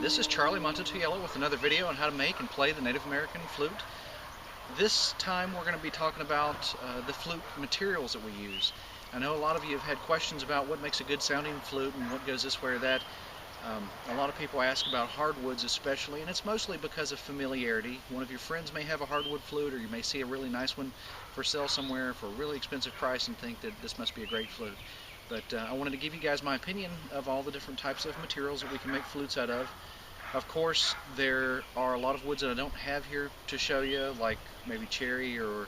This is Charlie Mato-Toyela with another video on how to make and play the Native American flute. This time we're going to be talking about the flute materials that we use. I know a lot of you have had questions about what makes a good sounding flute and what goes this way or that. A lot of people ask about hardwoods especially, and it's mostly because of familiarity. One of your friends may have a hardwood flute, or you may see a really nice one for sale somewhere for a really expensive price and think that this must be a great flute. But I wanted to give you guys my opinion of all the different types of materials that we can make flutes out of. Of course, there are a lot of woods that I don't have here to show you, like maybe cherry or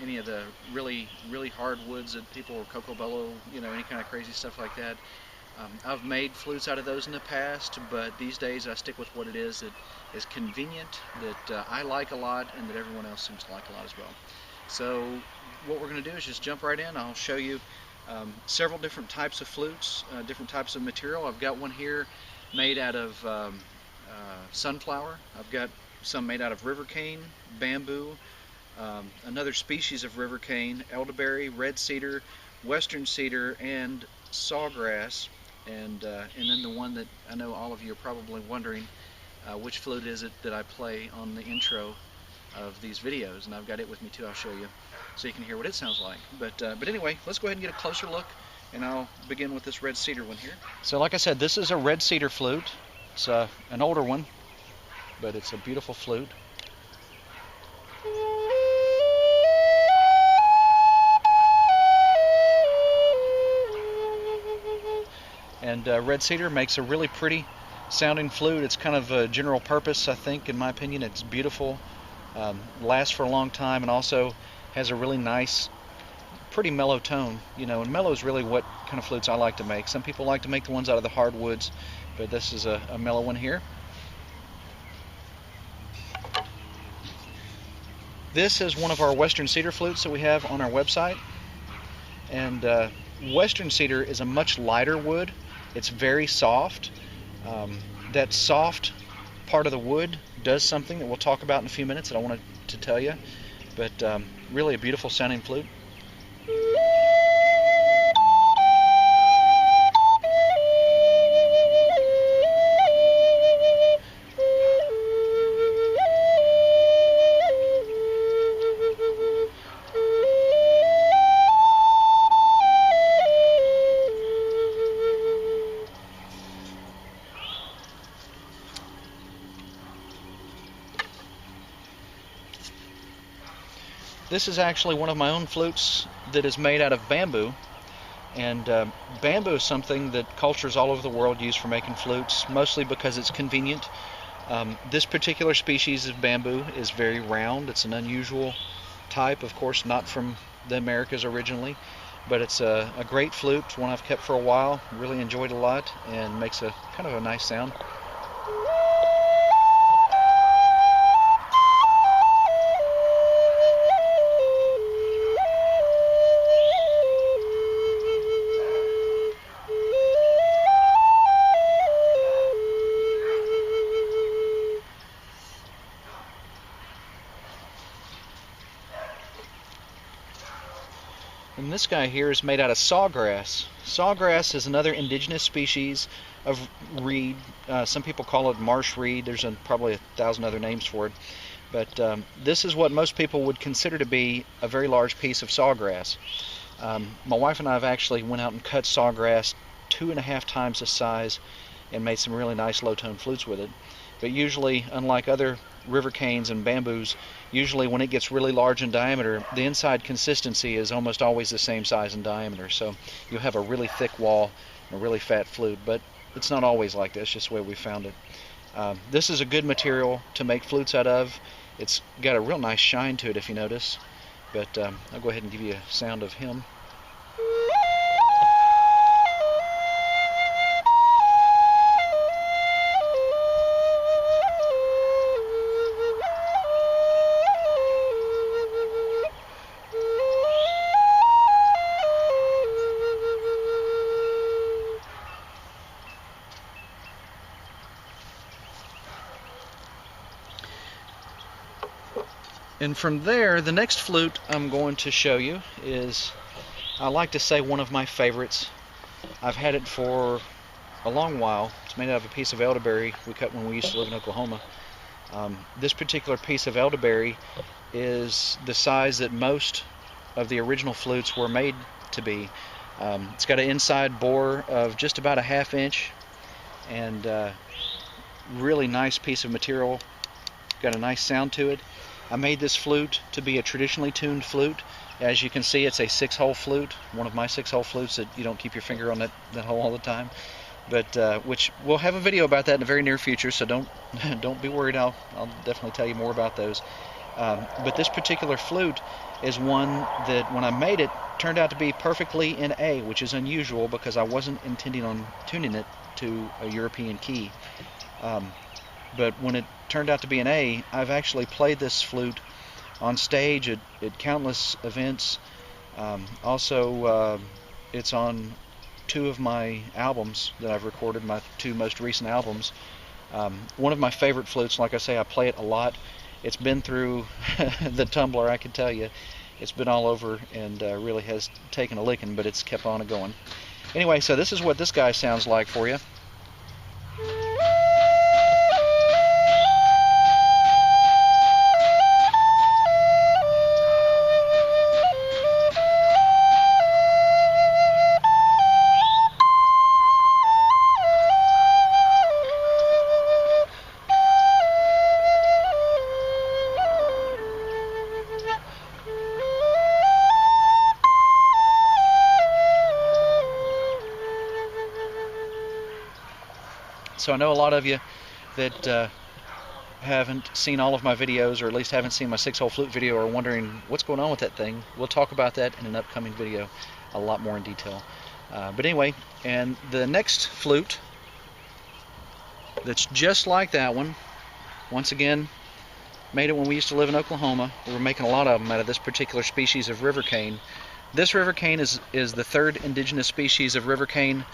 any of the really hard woods that people, or cocobello, you know, any kind of crazy stuff like that. I've made flutes out of those in the past, but these days I stick with what it is that is convenient, that I like a lot, and that everyone else seems to like a lot as well. So what we're going to do is just jump right in. I'll show you several different types of flutes, different types of material. I've got one here made out of sunflower. I've got some made out of river cane, bamboo, another species of river cane, elderberry, red cedar, western cedar, and sawgrass. And then the one that I know all of you are probably wondering, which flute is it that I play on the intro of these videos, and I've got it with me too. I'll show you so you can hear what it sounds like. But anyway, let's go ahead and get a closer look, and I'll begin with this red cedar one here. So like I said, this is a red cedar flute. It's an older one, but it's a beautiful flute. And red cedar makes a really pretty sounding flute. It's kind of a general purpose, I think, in my opinion. It's beautiful, lasts for a long time, and also has a really nice, pretty mellow tone. You know, and mellow is really what kind of flutes I like to make. Some people like to make the ones out of the hardwoods, but this is a mellow one here. This is one of our western cedar flutes that we have on our website. And western cedar is a much lighter wood. It's very soft. That soft part of the wood does something that we'll talk about in a few minutes that I wanted to tell you. But really a beautiful sounding flute. This is actually one of my own flutes that is made out of bamboo, and bamboo is something that cultures all over the world use for making flutes, mostly because it's convenient. This particular species of bamboo is very round. It's an unusual type, of course, not from the Americas originally, but it's a great flute. It's one I've kept for a while, really enjoyed a lot, and makes a kind of a nice sound. And this guy here is made out of sawgrass. Sawgrass is another indigenous species of reed. Some people call it marsh reed. There's probably 1,000 other names for it. But this is what most people would consider to be a very large piece of sawgrass. My wife and I have actually went out and cut sawgrass 2.5 times the size and made some really nice low-tone flutes with it. But usually, unlike other river canes and bamboos, usually when it gets really large in diameter, the inside consistency is almost always the same size and diameter. So you'll have a really thick wall and a really fat flute, but it's not always like that. It's just the way we found it. This is a good material to make flutes out of. It's got a real nice shine to it, if you notice. But I'll go ahead and give you a sound of him. And from there, the next flute I'm going to show you is, I like to say, one of my favorites. I've had it for a long while. It's made out of a piece of elderberry we cut when we used to live in Oklahoma. This particular piece of elderberry is the size that most of the original flutes were made to be. It's got an inside bore of just about a 1/2 inch, and really nice piece of material. Got a nice sound to it. I made this flute to be a traditionally tuned flute. As you can see, it's a 6-hole flute, one of my 6-hole flutes that you don't keep your finger on that hole all the time. But which we'll have a video about that in the very near future, so don't be worried. I'll definitely tell you more about those. But this particular flute is one that, when I made it, turned out to be perfectly in A, which is unusual because I wasn't intending on tuning it to a European key. But when it turned out to be an A, I've actually played this flute on stage at countless events. Also, it's on 2 of my albums that I've recorded, my 2 most recent albums. One of my favorite flutes, like I say, I play it a lot. It's been through the tumbler, I can tell you. It's been all over and really has taken a licking, but it's kept on going. Anyway, so this is what this guy sounds like for you. So I know a lot of you that haven't seen all of my videos, or at least haven't seen my 6-hole flute video, are wondering what's going on with that thing. We'll talk about that in an upcoming video a lot more in detail. But anyway, and the next flute that's just like that one, once again, made it when we used to live in Oklahoma. We were making a lot of them out of this particular species of river cane. This river cane is the 3rd indigenous species of river cane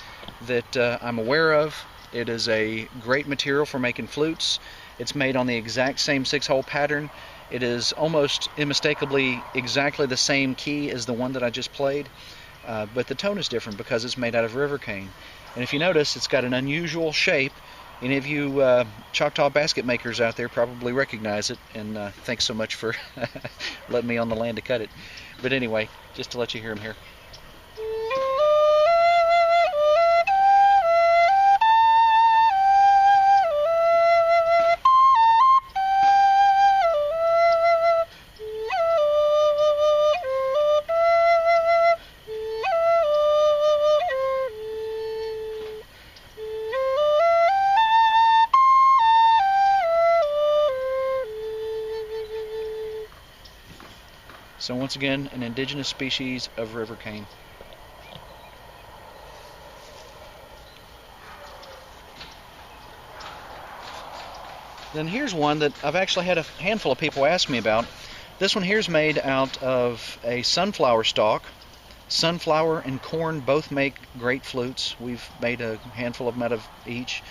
that I'm aware of. It is a great material for making flutes. It's made on the exact same 6-hole pattern. It is almost unmistakably exactly the same key as the one that I just played, but the tone is different because it's made out of river cane. And if you notice, it's got an unusual shape. Any of you Choctaw basket makers out there probably recognize it, and thanks so much for letting me on the land to cut it. But anyway, just to let you hear them here. So once again, an indigenous species of river cane. Then here's one that I've actually had a handful of people ask me about. This one here is made out of a sunflower stalk. Sunflower and corn both make great flutes. We've made a handful of them out of each.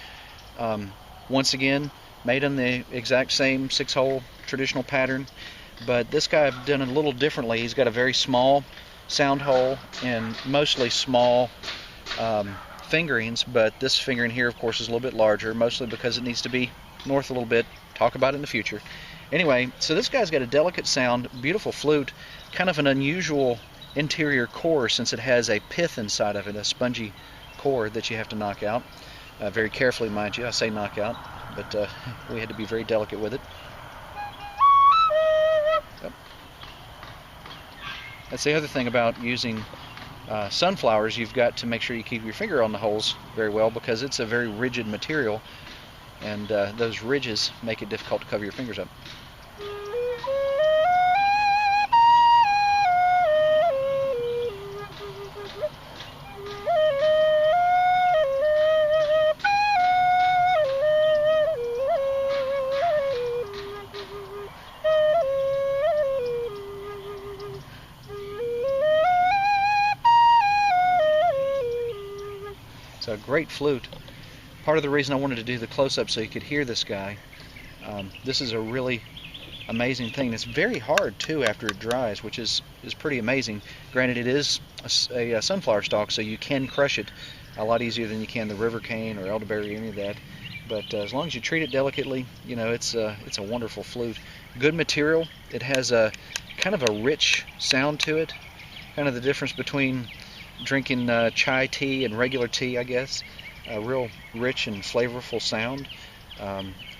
Once again, made in the exact same 6-hole traditional pattern. But this guy I've done it a little differently. He's got a very small sound hole and mostly small fingerings, but this fingering here, of course, is a little bit larger, mostly because it needs to be north a little bit. Talk about it in the future. Anyway, so this guy's got a delicate sound, beautiful flute, kind of an unusual interior core since it has a pith inside of it, a spongy core that you have to knock out. Very carefully, mind you. I say knock out, but we had to be very delicate with it. That's the other thing about using sunflowers. You've got to make sure you keep your finger on the holes very well because it's a very rigid material, and those ridges make it difficult to cover your fingers up. It's a great flute. Part of the reason I wanted to do the close-up so you could hear this guy. This is a really amazing thing. It's very hard too after it dries, which is pretty amazing. Granted, it is a sunflower stalk, so you can crush it a lot easier than you can the river cane or elderberry or any of that. But as long as you treat it delicately, you know, it's a wonderful flute. Good material. It has a kind of a rich sound to it. Kind of the difference between drinking chai tea and regular tea, I guess. A real rich and flavorful sound,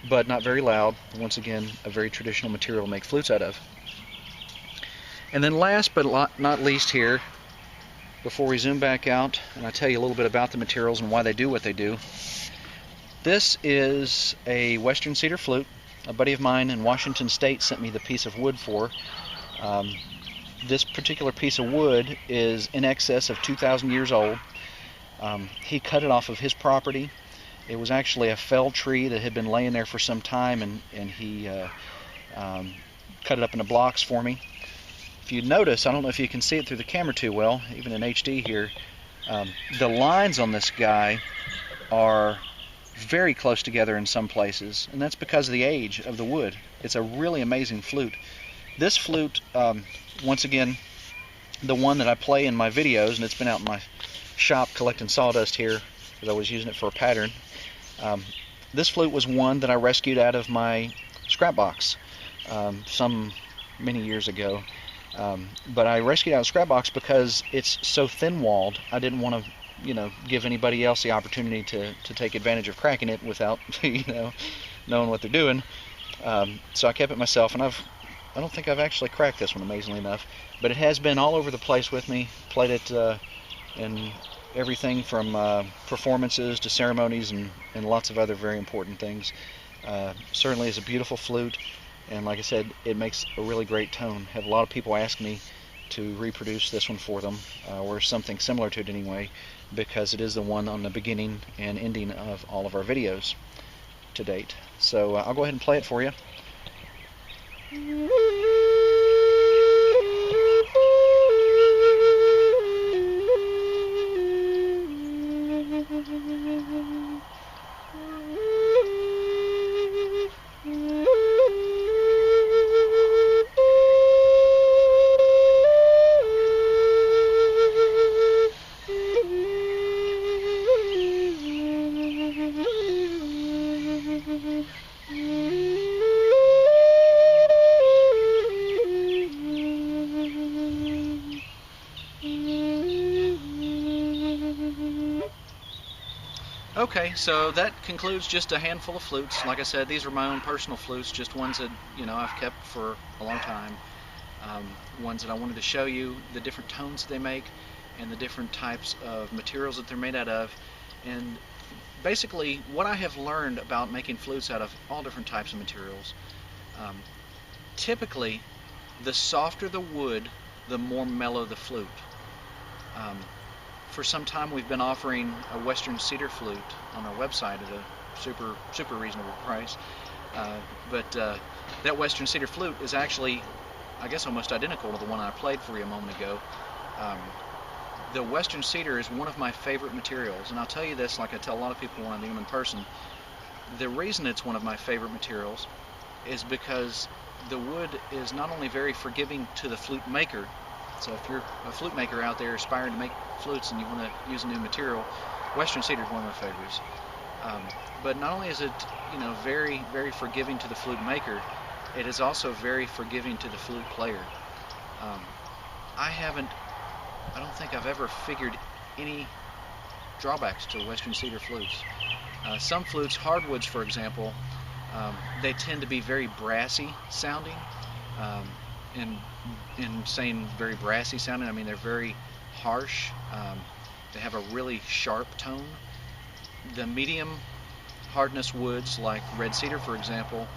but not very loud. Once again, a very traditional material to make flutes out of. And then last but not least here, before we zoom back out and I tell you a little bit about the materials and why they do what they do, this is a western cedar flute. A buddy of mine in Washington State sent me the piece of wood for. This particular piece of wood is in excess of 2,000 years old. He cut it off of his property. It was actually a felled tree that had been laying there for some time, and he cut it up into blocks for me. If you notice, I don't know if you can see it through the camera too well, even in HD here, the lines on this guy are very close together in some places, and that's because of the age of the wood. It's a really amazing flute. This flute, once again, the one that I play in my videos, and it's been out in my shop collecting sawdust here because I was using it for a pattern. This flute was one that I rescued out of my scrap box many years ago. But I rescued out of the scrap box because it's so thin-walled. I didn't want to, give anybody else the opportunity to take advantage of cracking it without, knowing what they're doing. So I kept it myself, and I don't think I've actually cracked this one, amazingly enough. But it has been all over the place with me. Played it in everything from performances to ceremonies and lots of other very important things. Certainly is a beautiful flute, and like I said, it makes a really great tone. Have a lot of people ask me to reproduce this one for them, or something similar to it anyway, because it is the one on the beginning and ending of all of our videos to date. So I'll go ahead and play it for you. Okay, so that concludes just a handful of flutes. Like I said, these are my own personal flutes, just ones that I've kept for a long time. Ones that I wanted to show you the different tones that they make and the different types of materials that they're made out of, and basically what I have learned about making flutes out of all different types of materials. Typically, the softer the wood, the more mellow the flute. For some time we've been offering a western cedar flute on our website at a super reasonable price. But that western cedar flute is actually, I guess, almost identical to the one I played for you a moment ago. The western cedar is one of my favorite materials, and I'll tell you this like I tell a lot of people when I meet them in person. The reason it's one of my favorite materials is because the wood is not only very forgiving to the flute maker. So if you're a flute maker out there aspiring to make flutes and you want to use a new material, western cedar is one of my favorites. But not only is it very forgiving to the flute maker, it is also very forgiving to the flute player. I don't think I've ever figured any drawbacks to western cedar flutes. Some flutes, hardwoods for example, they tend to be very brassy sounding. In saying very brassy sounding, I mean they're very harsh. They have a really sharp tone. The medium hardness woods like red cedar for example,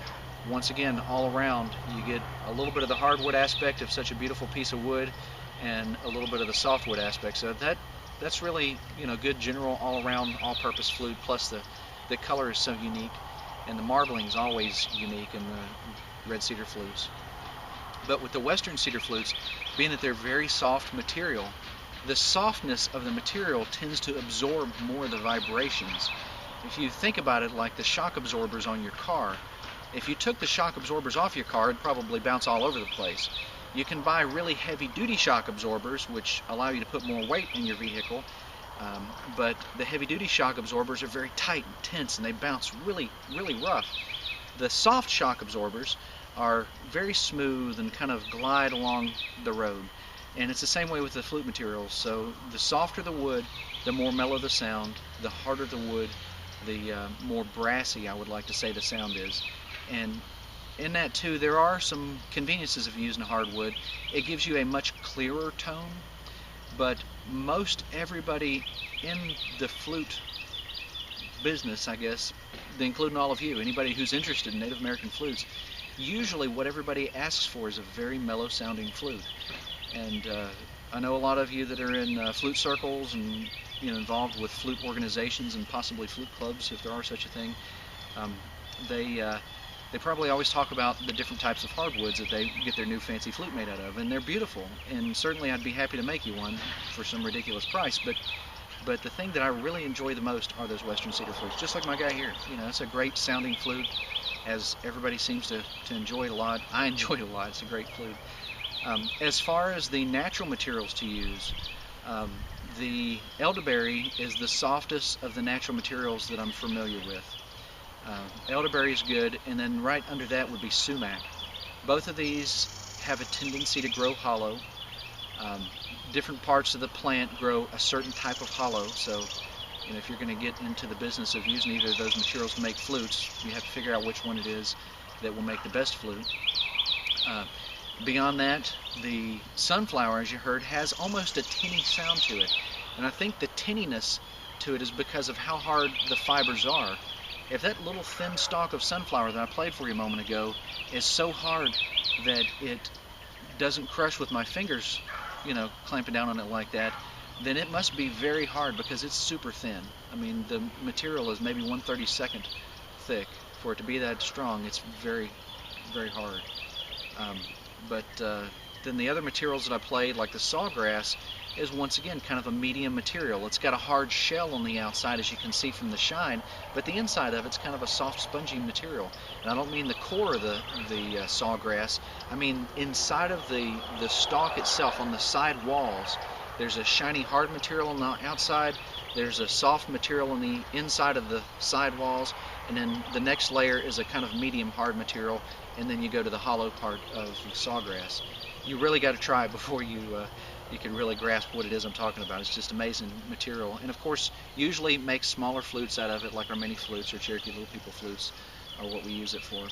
once again all around you get a little bit of the hardwood aspect of such a beautiful piece of wood and a little bit of the softwood aspect. So that's really good general all around all-purpose flute, plus the color is so unique and the marbling is always unique in the red cedar flutes. But with the western cedar flutes, being that they're very soft material, the softness of the material tends to absorb more of the vibrations. If you think about it like the shock absorbers on your car, if you took the shock absorbers off your car, it'd probably bounce all over the place. You can buy really heavy-duty shock absorbers, which allow you to put more weight in your vehicle, But the heavy-duty shock absorbers are very tight and tense, and they bounce really, really rough. The soft shock absorbers are very smooth and kind of glide along the road. And it's the same way with the flute materials. So the softer the wood, the more mellow the sound. The harder the wood, the more brassy, I would like to say, the sound is. And in that too, there are some conveniences of using hardwood. It gives you a much clearer tone, but most everybody in the flute business, I guess, including all of you, anybody who's interested in Native American flutes, usually what everybody asks for is a very mellow sounding flute. And I know a lot of you that are in flute circles and involved with flute organizations and possibly flute clubs, if there are such a thing. They probably always talk about the different types of hardwoods that they get their new fancy flute made out of, and they're beautiful. And certainly I'd be happy to make you one for some ridiculous price. But the thing that I really enjoy the most are those Western cedar flutes, just like my guy here. It's a great sounding flute, as everybody seems to enjoy it a lot. I enjoy it a lot. It's a great flute. As far as the natural materials to use, the elderberry is the softest of the natural materials that I'm familiar with. Elderberry is good, and then right under that would be sumac. Both of these have a tendency to grow hollow. Different parts of the plant grow a certain type of hollow, so if you're going to get into the business of using either of those materials to make flutes, you have to figure out which one it is that will make the best flute. Beyond that, the sunflower, as you heard, has almost a tinny sound to it, and I think the tinniness to it is because of how hard the fibers are. If that little thin stalk of sunflower that I played for you a moment ago is so hard that it doesn't crush with my fingers, clamping down on it like that, then it must be very hard because it's super thin. I mean, the material is maybe 1/32 thick. For it to be that strong, it's very, very hard. Then the other materials that I played, like the sawgrass, is once again kind of a medium material. It's got a hard shell on the outside, as you can see from the shine, but the inside of it's kind of a soft, spongy material. And I don't mean the core of the sawgrass. I mean inside of the stalk itself, on the side walls, there's a shiny, hard material on the outside. There's a soft material on the inside of the side walls, and then the next layer is a kind of medium hard material, and then you go to the hollow part of the sawgrass. You really got to try it before you can really grasp what it is I'm talking about. It's just amazing material, and of course usually make smaller flutes out of it, like our mini flutes or Cherokee Little People flutes are what we use it for.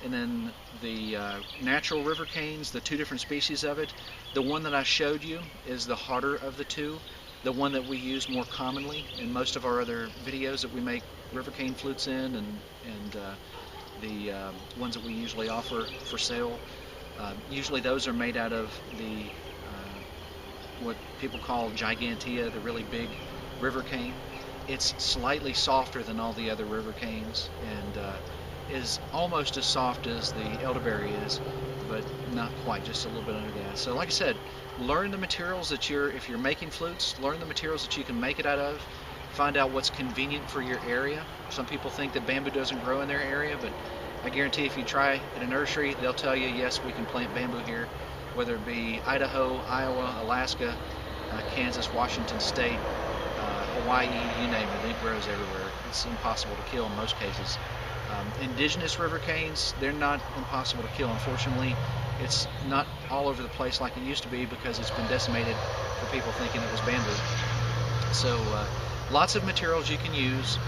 And then the natural river canes, the two different species of it, the one that I showed you is the harder of the two, the one that we use more commonly in most of our other videos that we make river cane flutes in, and the ones that we usually offer for sale. Usually those are made out of the what people call gigantea, the really big river cane. It's slightly softer than all the other river canes, and is almost as soft as the elderberry is, but not quite, just a little bit under that. So like I said, learn the materials that if you're making flutes, learn the materials that you can make it out of. Find out what's convenient for your area. Some people think that bamboo doesn't grow in their area, but I guarantee if you try at a nursery, they'll tell you, yes, we can plant bamboo here, whether it be Idaho, Iowa, Alaska, Kansas, Washington State, Hawaii, you name it, it grows everywhere. It's impossible to kill in most cases. Indigenous river canes, they're not impossible to kill. Unfortunately, it's not all over the place like it used to be because it's been decimated for people thinking it was bamboo. So lots of materials you can use.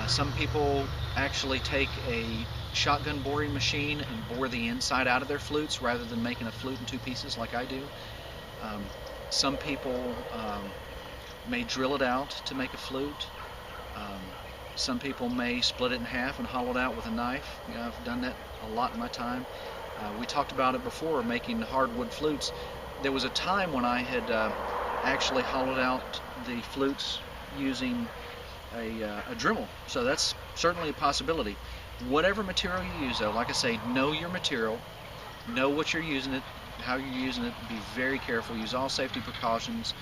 Some people actually take a shotgun boring machine and bore the inside out of their flutes rather than making a flute in two pieces like I do. Some people may drill it out to make a flute. Some people may split it in half and hollow it out with a knife. I've done that a lot in my time. We talked about it before, making hardwood flutes. There was a time when I had actually hollowed out the flutes using a Dremel, so that's certainly a possibility. Whatever material you use, though, like I say, know your material, know what you're using it, how you're using it, be very careful, use all safety precautions,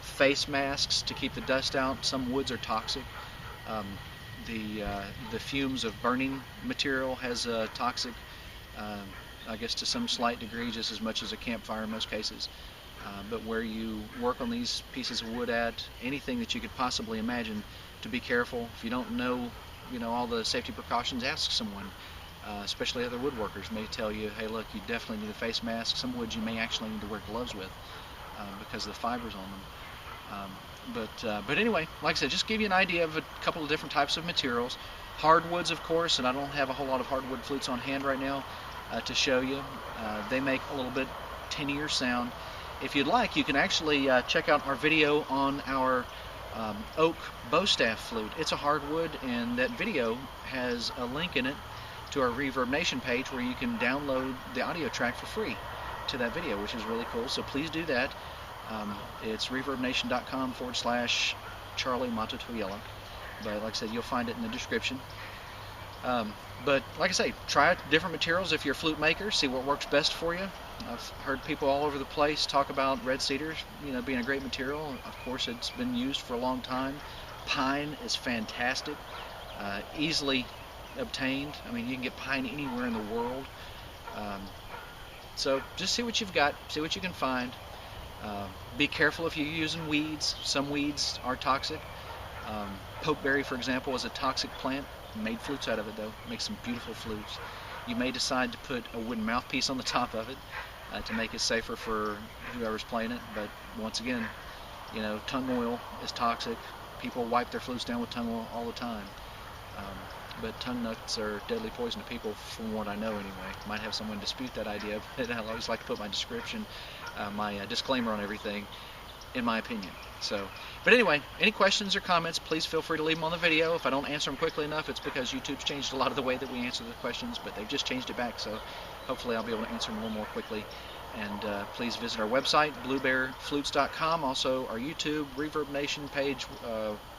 face masks to keep the dust out. Some woods are toxic. The fumes of burning material has toxic, I guess to some slight degree, just as much as a campfire in most cases. but where you work on these pieces of wood at, anything that you could possibly imagine, to be careful. If you don't know, all the safety precautions, ask someone. Especially other woodworkers may tell you, hey, look, you definitely need a face mask. Some woods you may actually need to wear gloves with because of the fibers on them. But anyway, like I said, just give you an idea of a couple of different types of materials. Hardwoods, of course, and I don't have a whole lot of hardwood flutes on hand right now to show you. They make a little bit tinier sound. If you'd like, you can actually check out our video on our oak bow staff flute. It's a hardwood, and that video has a link in it to our Reverb Nation page where you can download the audio track for free to that video, which is really cool. So please do that. It's reverbnation.com/Charlie Mato-Toyela. But like I said, you'll find it in the description. But like I say, try different materials if you're a flute maker. See what works best for you. I've heard people all over the place talk about red cedar, being a great material. Of course, it's been used for a long time. Pine is fantastic, easily obtained. I mean, you can get pine anywhere in the world. So just see what you've got, see what you can find. Be careful if you're using weeds. Some weeds are toxic. Pokeberry, for example, is a toxic plant. Made flutes out of it, though. Makes some beautiful flutes. You may decide to put a wooden mouthpiece on the top of it to make it safer for whoever's playing it. But once again, tung oil is toxic. People wipe their flutes down with tung oil all the time. But tung nuts are deadly poison to people, from what I know anyway. Might have someone dispute that idea, but I always like to put my description, my disclaimer on everything, in my opinion. But anyway, any questions or comments, please feel free to leave them on the video. If I don't answer them quickly enough, it's because YouTube's changed a lot of the way that we answer the questions, but they've just changed it back, so hopefully I'll be able to answer them a little more quickly. And please visit our website, bluebearflutes.com, also our YouTube, Reverb Nation page,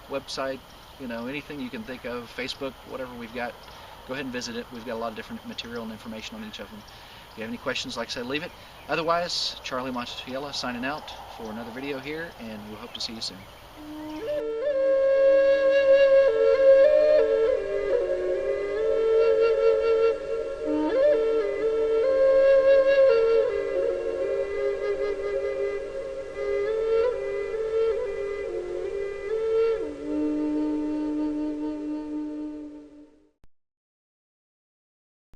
website, anything you can think of, Facebook, whatever we've got, go ahead and visit it. We've got a lot of different material and information on each of them. If you have any questions, like I said, leave it. Otherwise, Charlie Mato-Toyela signing out for another video here, and we'll hope to see you soon.